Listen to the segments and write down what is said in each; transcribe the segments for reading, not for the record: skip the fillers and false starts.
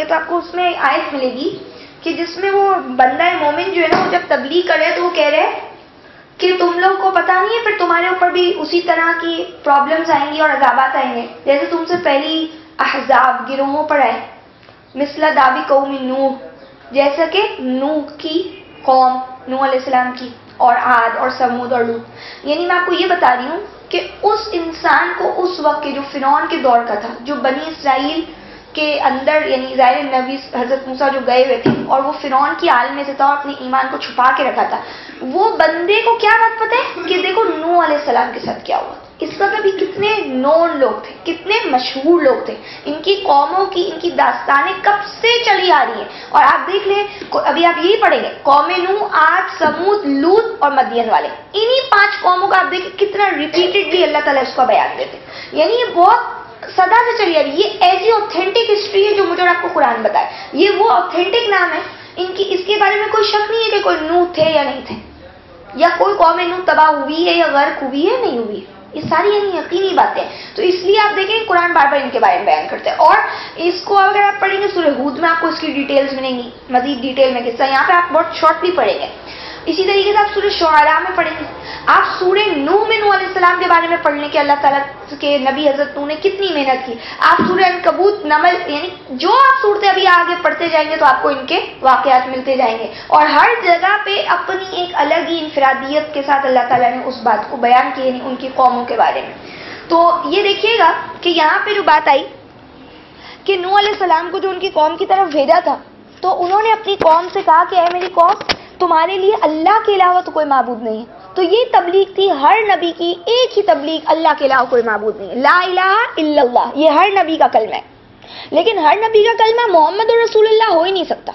تو آپ کو اس میں آیت ملے گی کہ جس میں وہ بندہ مومن جو ہے نا وہ جب تبلیغ کر رہے تو وہ کہہ رہے کہ تم لوگ کو پتا نہیں ہے پھر تمہارے اوپر بھی اسی طرح کی پرابلمز آئیں گی اور عذابات آئیں گے جیسے تم سے پہلی احزاب گروہوں پر آئے، مثل دابی قوم نوح، جیسا کہ نوح کی قوم، نوح علیہ السلام کی، اور عاد اور سمود اور لوط. یعنی میں آپ کو یہ بتا رہی ہوں کہ اس انسان کو اس وقت کے جو فرعون کے دور کا تھا، جو بنی اسرائیل کے اندر یعنی ظاہر نبی حضرت موسیٰ جو گئے ہوئے تھے اور وہ فرعون کی عالم میں سے تھا اور اپنے ایمان کو چھپا کے رکھا تھا، وہ بندے کو کیا بات پتہ ہے کہ دیکھو نوح علیہ السلام کے ساتھ کیا ہوا. اس وقت بھی کتنے نون لوگ تھے، کتنے مشہور لوگ تھے، ان کی قوموں کی ان کی داستانیں کب سے چلی آ رہی ہیں. اور آپ دیکھ لیں ابھی آپ یہی پڑھیں گے، قوم نوح، عاد، سمود، لوط اور مدین والے، انہی 5 قوموں کا آپ دیکھیں کتنا ریپیٹڈلی اللہ تعالیٰ اس کا بیان دیتے. یعنی یہ بہت صدا سے چلی آ رہی ہے، یہ ایسی اوتھینٹک ہسٹری ہے جو مجھے اور آپ کو قرآن بتائے. یہ وہ اوتھینٹک نام ہے، ان کی اس کے بارے میں کوئی شک نہیں ہے کہ کوئی نوح تھے یا نہیں تھے، یا کوئی قوم نوح تباہ ہوئی ہے یا غرق ہوئی ہے نہیں ہوئی. یہ ساری یعنی یقینی باتیں ہیں. تو اس لیے آپ دیکھیں قرآن بار بار ان کے بارے میں بیان کرتے ہیں. اور اس کو اگر آپ پڑھیں گے سورہ ہود میں آپ کو اس کی ڈیٹیلز ملیں گی، مزید ڈیٹیل میں قصہ یہاں پہ آپ بہت شارٹ بھی پڑھیں گے. اسی طریقے سے آپ سورہ شعراء میں پڑھیں گے، آپ سورہ نوح میں نوح علیہ السلام کے بارے میں پڑھنے کے اللہ تعالیٰ کے نبی حضرت نوح نے کتنی محنت کی. آپ سورہ عنکبوت، نمل، یعنی جو آپ صورتیں ابھی آگے پڑھتے جائیں گے تو آپ کو ان کے واقعات ملتے جائیں گے. اور ہر جگہ پہ اپنی ایک الگ ہی انفرادیت کے ساتھ اللہ تعالیٰ نے اس بات کو بیان کی، یعنی ان کی قوموں کے بارے میں. تو یہ دیکھیے گا کہ یہاں پہ جو بات آئی کہ نوح علیہ السلام کو جو ان کی قوم کی طرف بھیجا تھا تو انہوں نے اپنی قوم سے کہا کہ اے میری قوم، تمہارے لیے اللہ کے علاوہ تو کوئی معبود نہیں ہے. تو یہ تبلیغ تھی ہر نبی کی، ایک ہی تبلیغ، اللہ کے علاوہ کوئی معبود نہیں ہے، لا الہ الا اللہ، یہ ہر نبی کا کلمہ ہے. لیکن ہر نبی کا کلمہ محمد رسول اللہ ہو ہی نہیں سکتا،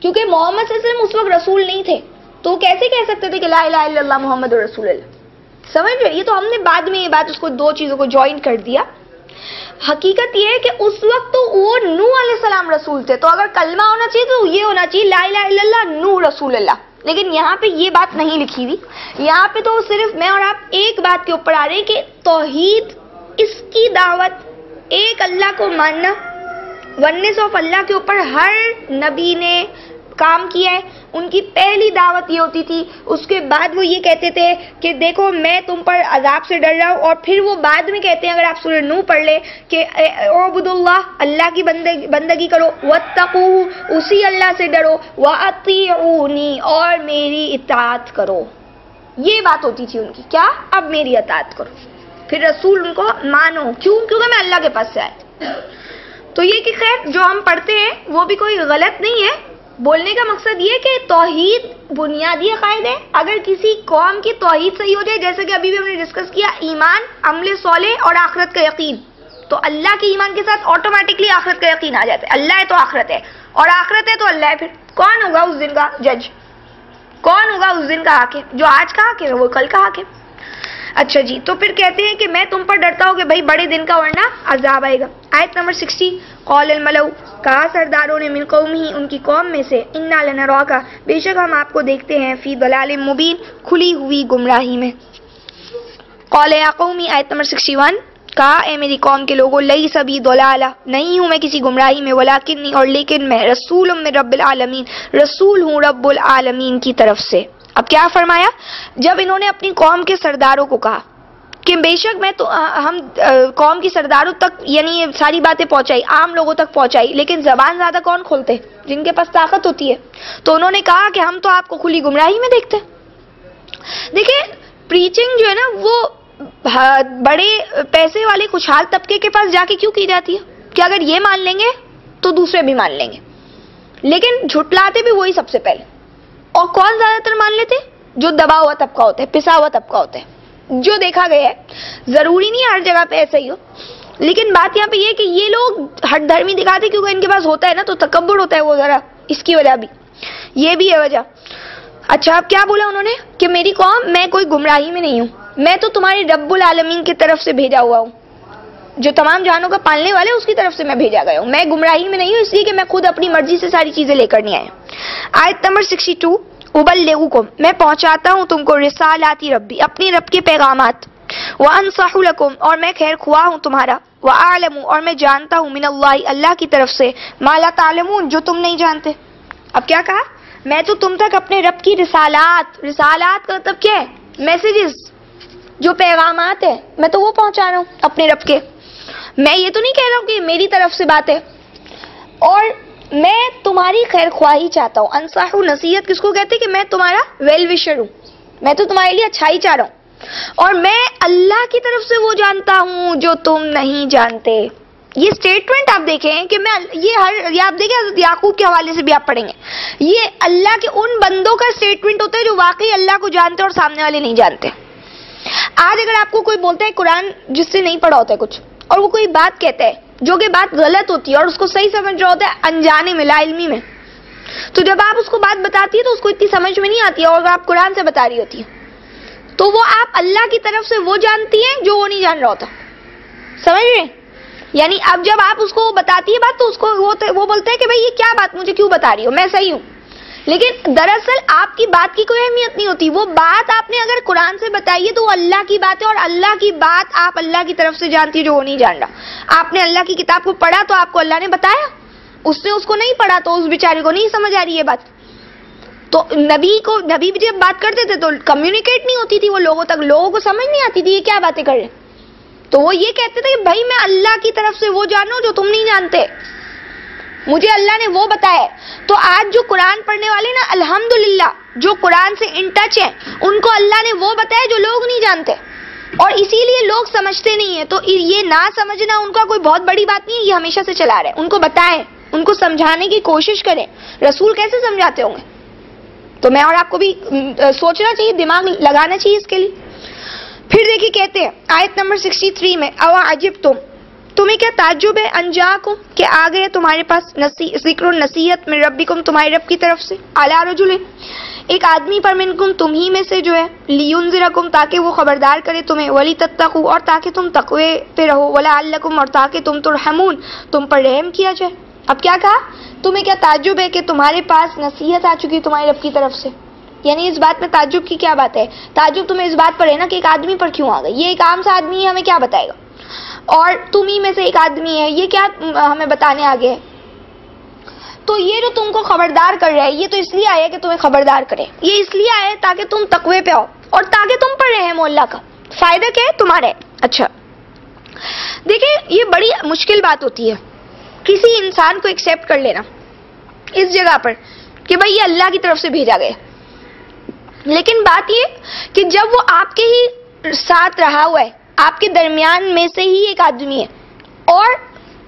کیونکہ محمد صلی اللہ علیہ وسلم اس وقت رسول نہیں تھے. تو کیسے کہہ سکتے تھے کہ لا الہ الا اللہ محمد رسول اللہ؟ سمجھ رہے؟ یہ تو ہم نے بعد میں یہ بات اس کو 2 چیزوں کو جوائن کر دیا. حقیقت یہ ہے کہ اس وقت تو وہ نوح علیہ السلام رسول تھے، تو اگر کلمہ ہونا چاہیے تو یہ ہونا چاہیے لا الہ الا اللہ نوح رسول اللہ. لیکن یہاں پہ یہ بات نہیں لکھی ہوئی. یہاں پہ تو صرف میں اور آپ ایک بات کے اوپر آ رہے ہیں کہ توحید، اس کی دعوت، ایک اللہ کو ماننا، ونس آف اللہ کے اوپر ہر نبی نے کام کیا ہے. ان کی پہلی دعوت یہ ہوتی تھی، اس کے بعد وہ یہ کہتے تھے کہ دیکھو میں تم پر عذاب سے ڈر رہا ہوں، اور پھر وہ بعد میں کہتے ہیں اگر آپ سورہ نوح پڑھ لیں کہ اعبدوا اللہ، اللہ کی بندگی کرو، واتقوہ، اسی اللہ سے ڈرو، واطیعونی، اور میری اطاعت کرو. یہ بات ہوتی تھی ان کی، کیا؟ اب میری اطاعت کرو، پھر رسول ان کو مانو. کیوں؟ کیونکہ میں اللہ کے پاس سے آئے. تو یہ کہ خیر جو ہم پڑھتے ہیں وہ بھی کوئی غلط نہیں ہے. بولنے کا مقصد یہ کہ توحید بنیادی عقائد ہے. اگر کسی قوم کی توحید صحیح ہو جائے، جیسے کہ ابھی بھی ہم نے ڈسکس کیا، ایمان، عمل صالح اور آخرت کا یقین، تو اللہ کے ایمان کے ساتھ آٹومیٹکلی آخرت کا یقین آ جاتا ہے. اللہ ہے تو آخرت ہے، اور آخرت ہے تو اللہ ہے. پھر کون ہوگا اس دن کا جج؟ کون ہوگا اس دن کا حاکم؟ جو آج کا حاکم ہے وہ کل کا حاکم. اچھا جی، تو پھر کہتے ہیں کہ میں تم پر ڈرتا ہوں کہ بھائی بڑے دن کا ورنہ عذاب آئے گا. آیت نمبر 60، قول الملؤ، کہا سرداروں نے، من قومہ، ان کی قوم میں سے، انا لنراک، بے شک ہم آپ کو دیکھتے ہیں، فی ضلال مبین، کھلی ہوئی گمراہی میں. قول یا قومی، آیت نمبر 61، کہا اے میری قوم کے لوگوں، لیس بی ضلالہ، نہیں ہوں میں کسی گمراہی میں، ولکنی، اور لیکن میں، رسول من رب العالمین، رسول ہوں رب العالمین کی طرف سے. اب کیا فرمایا؟ جب انہوں نے اپنی قوم کے سرداروں کو کہا کہ بے شک میں تو ہم قوم کی سرداروں تک یعنی یہ ساری باتیں پہنچائی، عام لوگوں تک پہنچائی، لیکن زبان زیادہ کون کھولتے؟ جن کے پاس طاقت ہوتی ہے. تو انہوں نے کہا کہ ہم تو آپ کو کھلی گمراہی میں دیکھتے ہیں. دیکھیں پریچنگ جو ہے نا وہ بڑے پیسے والے خوشحال طبقے کے پاس جا کے کیوں کی جاتی ہے کہ اگر یہ مان لیں گے تو دوسرے بھی مان لیں گے. لیکن جھٹلاتے بھی وہی سب سے پہلے. اور کون زیادہ تر مان لیتے؟ جو دبا ہوا طبقہ ہوتا ہے، پسا ہوا طبقہ ہوتا ہے، جو دیکھا گیا ہے. ضروری نہیں ہر جگہ پہ ایسا ہی ہو، لیکن بات یہاں پہ یہ کہ یہ لوگ ہٹ دھرمی دکھاتے کیونکہ ان کے پاس ہوتا ہے نا، تو تکبر ہوتا ہے وہ ذرا، اس کی وجہ بھی یہ بھی ہے وجہ. اچھا اب کیا بولا انہوں نے کہ میری قوم، میں کوئی گمراہی میں نہیں ہوں، میں تو تمہارے رب العالمین کی طرف سے بھیجا ہوا ہوں، جو تمام جہانوں کا پالنے والے اس کی طرف سے میں بھیجا گیا ہوں. میں گمراہی میں نہیں ہوں، اس لیے کہ میں خود اپنی مرضی سے ساری چیزیں لے کر نہیں آیا. آیت نمبر 62، ابلغکم، میں پہنچاتا ہوں تم کو، رسالاتی ربی، اپنی رب کے پیغامات، وَأَنصَحُ لَكُمْ اور میں خیر خواہ ہوں تمہارا، وَأَعْلَمُ اور میں جانتا ہوں من اللہ اللہ کی طرف سے ما لا تعلمون جو تم نہیں جانتے۔ اب کیا کہا؟ میں تو تم تک اپنے رب کی رسالات کا مطلب کیا ہے؟ میسیجز، جو پیغامات ہیں میں تو وہ پہنچا رہا ہوں اپنے رب کے، میں یہ تو نہیں کہہ رہا ہوں کہ میری طرف سے بات ہے، اور میں تمہاری خیر خواہی چاہتا ہوں۔ انصاح نصیحت کس کو کہتے ہیں؟ کہ میں تمہارا ویل وشر ہوں، میں تو تمہارے لیے اچھائی چاہ رہا ہوں، اور میں اللہ کی طرف سے وہ جانتا ہوں جو تم نہیں جانتے۔ یہ سٹیٹمنٹ آپ دیکھیں کہ میں یہ آپ دیکھیں حضرت یعقوب کے حوالے سے بھی آپ پڑھیں گے، یہ اللہ کے ان بندوں کا سٹیٹمنٹ ہوتا ہے جو واقعی اللہ کو جانتے اور سامنے والے نہیں جانتے۔ آج اگر آپ کو کوئی بولتا ہے قرآن جس سے نہیں پڑھا ہوتا ہے کچھ، اور وہ کوئی بات کہتا ہے جو کہ بات غلط ہوتی ہے اور اس کو صحیح سمجھ رہا ہوتا ہے انجانے میں، لا علمی میں، تو جب آپ اس کو بات بتاتی ہے تو اس کو اتنی سمجھ میں نہیں آتی ہے، اور آپ قرآن سے بتا رہی ہوتی ہے تو وہ آپ اللہ کی طرف سے وہ جانتی ہیں جو وہ نہیں جان رہا ہوتا، سمجھ رہے ہیں؟ یعنی اب جب آپ اس کو بتاتی ہے بات تو اس کو وہ بولتا ہے کہ بھئی یہ کیا بات مجھے کیوں بتا رہی ہو، میں صحیح ہوں، لیکن دراصل آپ کی بات کی کوئی اہمیت نہیں ہوتی، وہ بات آپ نے اگر قرآن سے بتائی ہے تو وہ اللہ کی بات ہے، اور اللہ کی بات آپ اللہ کی طرف سے جانتی ہے جو وہ نہیں جان رہا۔ آپ نے اللہ کی کتاب کو پڑھا تو آپ کو اللہ نے بتایا، اس نے اس کو نہیں پڑھا تو اس بیچارے کو نہیں سمجھ آ رہی ہے بات۔ تو نبی جب بات کرتے تھے تو کمیونیکیٹ نہیں ہوتی تھی وہ لوگوں تک، لوگوں کو سمجھ نہیں آتی تھی یہ کیا باتیں کر رہے ہیں، تو وہ یہ کہتے تھے کہ بھائی میں اللہ کی طرف سے وہ جانوں جو تم نہیں جانتے، مجھے اللہ نے وہ بتایا ہے۔ تو آج جو قرآن پڑھنے والے نا الحمدللہ جو قرآن سے ان ٹچ ہیں، ان کو اللہ نے وہ بتایا جو لوگ نہیں جانتے، اور اسی لیے لوگ سمجھتے نہیں ہیں۔ تو یہ نہ سمجھنا ان کا کوئی بہت بڑی بات نہیں ہے، یہ ہمیشہ سے چلا رہا ہے۔ ان کو بتائیں، ان کو سمجھانے کی کوشش کریں، رسول کیسے سمجھاتے ہوں گے؟ تو میں اور آپ کو بھی سوچنا چاہیے، دماغ لگانا چاہیے اس کے لیے۔ پھر دیکھیے کہتے ہیں آیت نمبر 63 میں، او عجبتم تمہیں کیا تعجب ہے، انجاکم کہ آ گئے تمہارے پاس ذکر و نصیحت من ربکم تمہارے رب کی طرف سے، علی رجل ایک آدمی پر، منکم تمہی میں سے جو ہے، لینذرکم تاکہ وہ خبردار کرے تمہیں، ولتتقوا اور تاکہ تم تقوی پہ رہو، ولعلکم اور تاکہ تم ترحمون تم پر رحم کیا جائے۔ اب کیا کہا؟ تمہیں کیا تعجب ہے کہ تمہارے پاس نصیحت آ چکی تمہارے رب کی طرف سے؟ یعنی اس بات میں تعجب کی کیا بات ہے؟ تعجب تمہیں اس بات پر ہے نا کہ ایک آدمی پر کیوں آ گئی، یہ ایک عام سا آدمی ہے، ہمیں کیا بتائے گا، اور تم ہی میں سے ایک آدمی ہے، یہ کیا ہمیں بتانے آگے ہے؟ تو یہ جو تم کو خبردار کر رہا ہے، یہ تو اس لیے آیا کہ تمہیں خبردار کرے، یہ اس لیے آیا ہے تاکہ تم تقوی پہ آؤ اور تاکہ تم پر رحم ہو اللہ کا۔ فائدہ کیا ہے تمہارے؟ اچھا دیکھیں یہ بڑی مشکل بات ہوتی ہے کسی انسان کو ایکسیپٹ کر لینا اس جگہ پر کہ بھائی یہ اللہ کی طرف سے بھیجا گیا، لیکن بات یہ کہ جب وہ آپ کے ہی ساتھ رہا ہوا ہے، آپ کے درمیان میں سے ہی ایک آدمی ہے، اور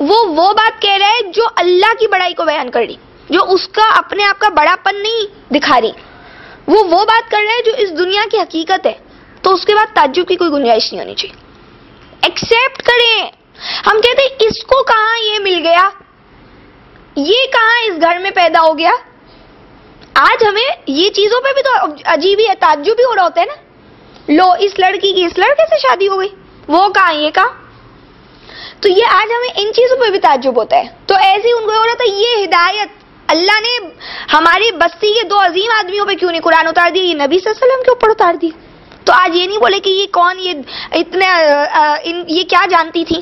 وہ بات کہہ رہا ہے جو اللہ کی بڑائی کو بیان کر رہی، جو اس کا اپنے آپ کا بڑا پن نہیں دکھا رہی، وہ بات کر رہا ہے جو اس دنیا کی حقیقت ہے، تو اس کے بعد تعجب کی کوئی گنجائش نہیں ہونی چاہیے، ایکسیپٹ کریں۔ ہم کہتے ہیں اس کو کہاں یہ مل گیا، یہ کہاں اس گھر میں پیدا ہو گیا۔ آج ہمیں یہ چیزوں پہ بھی تو عجیب ہی ہے، تعجب بھی ہو رہا ہوتا ہے نا، لو اس لڑکی کی اس لڑکے سے شادی ہو گئی، وہ کہاں یہ کہاں، تو یہ آج ہمیں ان چیزوں پہ بھی تعجب ہوتا ہے۔ تو ایسے ہی ان کو ہو رہا تھا یہ ہدایت اللہ نے ہماری بستی کے دو عظیم آدمیوں پہ کیوں نہیں قرآن اتار دیا، یہ نبی صلی اللہ علیہ وسلم کے اوپر اتار دیا۔ تو آج یہ نہیں بولے کہ یہ کون، یہ کیا جانتی تھی،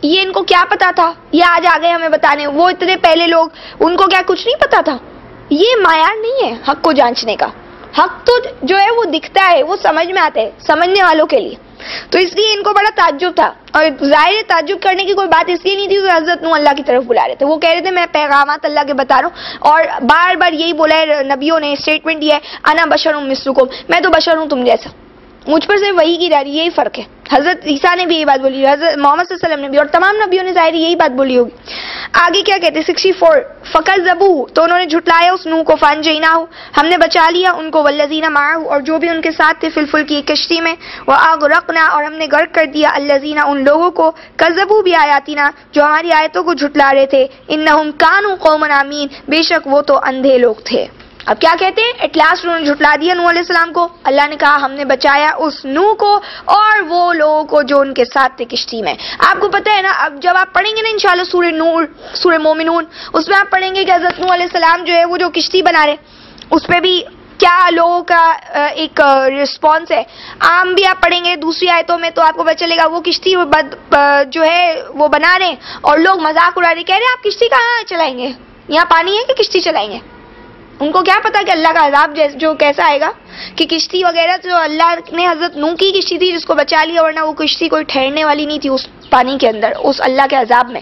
یہ ان کو کیا پتا تھا، یہ آج آ گئے ہمیں بتانے، وہ اتنے پہلے لوگ ان کو کیا کچھ نہیں پتا تھا۔ یہ معیار نہیں ہے حق کو جانچنے کا، حق تو جو ہے وہ دکھتا ہے، وہ سمجھ میں آتا ہے سمجھنے والوں کے لیے۔ تو اس لیے ان کو بڑا تعجب تھا، اور ظاہر تعجب کرنے کی کوئی بات اس لیے نہیں تھی کہ حضرت نوح اللہ کی طرف بلا رہے تھے، وہ کہہ رہے تھے میں پیغامات اللہ کے بتا رہا ہوں، اور بار بار یہی بولا ہے نبیوں نے، اسٹیٹمنٹ دیا ہے انا بشر مثلکم، میں تو بشر ہوں تم جیسا، مجھ پر صرف وہی کی جا رہی ہے، یہی فرق ہے۔ حضرت عیسیٰ نے بھی یہی بات بولی، حضرت محمد صلی اللہ علیہ وسلم نے بھی، اور تمام نبیوں نے ظاہر یہی بات بولی ہوگی۔ آگے کیا کہتے ہیں 64 فَكَذَّبُوهُ تو انہوں نے جھٹلایا اس نوح کو، فَأَنجَيْنَاهُ ہم نے بچا لیا ان کو، وَالَّذِينَ مَعَهُ اور جو بھی ان کے ساتھ تھے، فِي الْفُلْكِ کشتی میں، وَأَغْرَقْنَا اور ہم نے غرق کر دیا، الَّذِينَ ان لوگوں کو، كَذَّبُوا بِآيَاتِنَا جو ہماری آیتوں کو جھٹلا رہے تھے، إِنَّهُمْ كَانُوا قَوْمًا عَمِينَ بے شک وہ تو اندھے لوگ تھے۔ اب کیا کہتے ہیں، ایٹ لاسٹ انہوں نے جھٹلا دیا نوح علیہ السلام کو، اللہ نے کہا ہم نے بچایا اس نوح کو اور وہ لوگوں کو جو ان کے ساتھ تھے کشتی میں۔ آپ کو پتہ ہے نا، اب جب آپ پڑھیں گے نا انشاءاللہ سورہ نور، سورہ مومنون، اس میں آپ پڑھیں گے کہ حضرت نوح علیہ السلام جو ہے وہ جو کشتی بنا رہے، اس پہ بھی کیا لوگوں کا ایک رسپانس ہے. عام بھی آپ پڑھیں گے دوسری آیتوں میں تو آپ کو پتہ چلے گا وہ کشتی جو ہے وہ بنا رہے ہیں اور لوگ مذاق اڑا رہے, کہہ رہے ہیں آپ کشتی کہاں چلائیں گے, یہاں پانی ہے کہ کشتی چلائیں گے. ان کو کیا پتا کہ اللہ کا عذاب جو کیسا آئے گا, کہ کشتی وغیرہ جو اللہ نے حضرت نوح کی کشتی تھی جس کو بچا لیا, ورنہ وہ کشتی کوئی ٹھہرنے والی نہیں تھی اس پانی کے اندر, اس اللہ کے عذاب میں.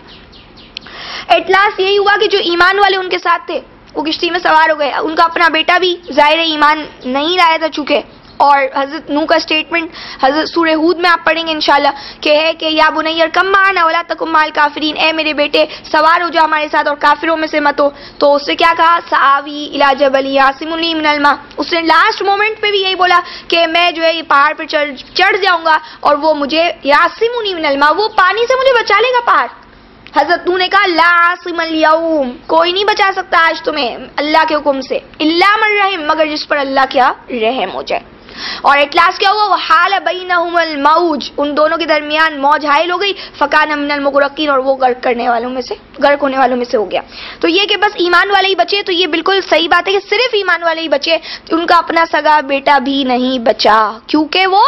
ایٹ لاسٹ یہی ہوا کہ جو ایمان والے ان کے ساتھ تھے وہ کشتی میں سوار ہو گئے. ان کا اپنا بیٹا بھی ظاہر ایمان نہیں لایا تھا چونکہ, اور حضرت نوح کا سٹیٹمنٹ حضرت سورہ ہود میں آپ پڑھیں گے انشاءاللہ کہ ہے کہ یا بنی ارکب معنا ولا تکن مع الکافرین, اے میرے بیٹے سوار ہو جاؤ ہمارے ساتھ اور کافروں میں سے مت ہو. تو اس سے کیا کہا, سآوی الی جبل یعصمنی من الماء, اس نے لاسٹ مومنٹ پہ بھی یہی بولا کہ میں جو ہے یہ پہاڑ پہ چڑھ جاؤں گا اور وہ مجھے یعصمنی من الماء, وہ پانی سے مجھے بچا لے گا پہاڑ. حضرت نوح نے کہا لا عاصم اليوم, کوئی نہیں بچا سکتا آج تمہیں اللہ کے حکم سے, الا من رحم, مگر جس پر اللہ کیا رحم ہو جائے. اور ایٹ لاسٹ کیا ہوا, وحال بینہم الموج, ان دونوں کے درمیان موج حائل ہو گئی, فکان من المغرقین, اور وہ غرق ہونے والوں میں سے ہو گیا. تو یہ کہ بس ایمان والے ہی بچے, تو یہ بالکل صحیح بات ہے کہ صرف ایمان والے ہی بچے, ان کا اپنا سگا بیٹا بھی نہیں بچا کیونکہ وہ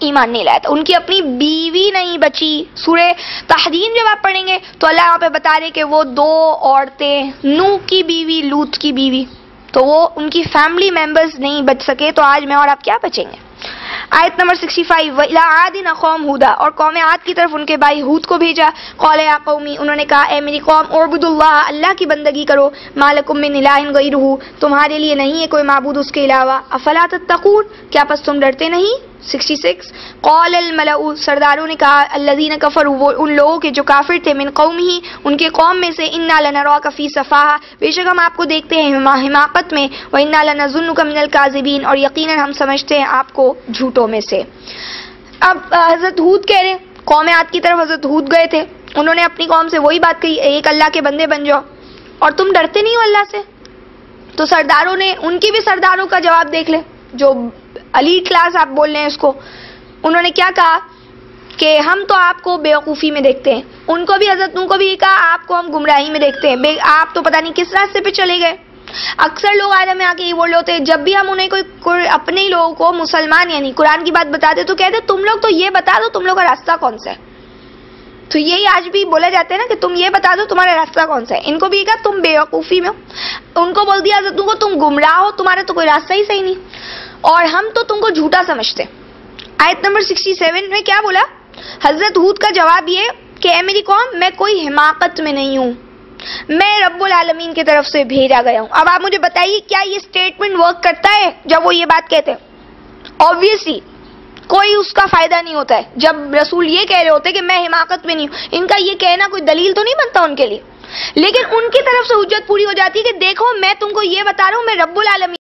ایمان نہیں لایا تھا, ان کی اپنی بیوی نہیں بچی. سورہ تحریم جب آپ پڑھیں گے تو اللہ یہاں پہ بتا رہے کہ وہ دو عورتیں, نوح کی بیوی لوط کی بیوی, تو وہ ان کی فیملی ممبرز نہیں بچ سکے, تو آج میں اور آپ کیا بچیں گے. آیت نمبر 65, وَإِلَىٰ عَادٍ أَخَاهُمْ هُودًا, اور قوم عاد کی طرف ان کے بھائی ہود کو بھیجا. قَالَ يَا قَوْمِ, انہوں نے کہا اے میری قوم, اعبدوا اللَّهَ, اللہ کی بندگی کرو, مَا لَكُم مِّنْ إِلَٰهٍ غَيْرُهُ, تمہارے لیے نہیں ہے کوئی معبود اس کے علاوہ. أَفَلَا تَتَّقُونَ, کیا پس تم ڈرتے نہیں. 66, قال الملأ, سرداروں نے کہا, الذین کفروا, وہ ان لوگوں کے جو کافر تھے, من قومہ, ان کے قوم میں سے, انا لنراک فی سفاہہ, بے شک ہم آپ کو دیکھتے ہیں حماقت میں, وانا لنظنک من الکاذبین, اور یقیناً ہم سمجھتے ہیں آپ کو جھوٹوں میں سے. اب حضرت ہود کہہ رہے, قوم عاد کی طرف حضرت ہود گئے تھے, انہوں نے اپنی قوم سے وہی بات کہی, ایک اللہ کے بندے بن جاؤ, اور تم ڈرتے نہیں ہو اللہ سے. تو سرداروں نے, ان کی بھی سرداروں کا جواب دیکھ لے, جو علی کلاس آپ بول رہے ہیں اس کو, انہوں نے کیا کہا کہ ہم تو آپ کو بیوقوفی میں دیکھتے ہیں. ان کو بھی حضرت نوح کو بھی یہ کہا آپ کو ہم گمراہی میں دیکھتے ہیں, آپ تو پتہ نہیں کس راستے پہ چلے گئے. اکثر لوگ آج ہمیں آ کے یہ بول رہے ہوتے ہیں, جب بھی ہم انہیں کوئی اپنے ہی لوگوں کو مسلمان یعنی قرآن کی بات بتاتے تو کہتے تم لوگ تو یہ بتا دو تم لوگ کا راستہ کون سا ہے. تو یہی آج بھی بولا جاتا ہے نا کہ تم یہ بتا دو تمہارا راستہ کون سا ہے. ان کو بھی کہا تم بیوقوفی میں ہو, ان کو بول دیا حضرت نوح کو تم گمراہ ہو, تمہارا تو کوئی راستہ ہی صحیح نہیں, اور ہم تو تم کو جھوٹا سمجھتے. آیت نمبر 67 میں کیا بولا حضرت ہود کا جواب یہ کہ اے میری قوم, میں کوئی حماقت میں نہیں ہوں, میں رب العالمین کی طرف سے بھیجا گیا ہوں. اب آپ مجھے بتائیے کیا یہ سٹیٹمنٹ ورک کرتا ہے جب وہ یہ بات کہتے ہیں؟ آبویسلی کوئی اس کا فائدہ نہیں ہوتا ہے جب رسول یہ کہہ رہے ہوتے کہ میں حماقت میں نہیں ہوں. ان کا یہ کہنا کوئی دلیل تو نہیں بنتا ان کے لیے, لیکن ان کی طرف سے حجت پوری ہو جاتی ہے کہ دیکھو میں تم کو یہ بتا رہا ہوں, میں رب العالمین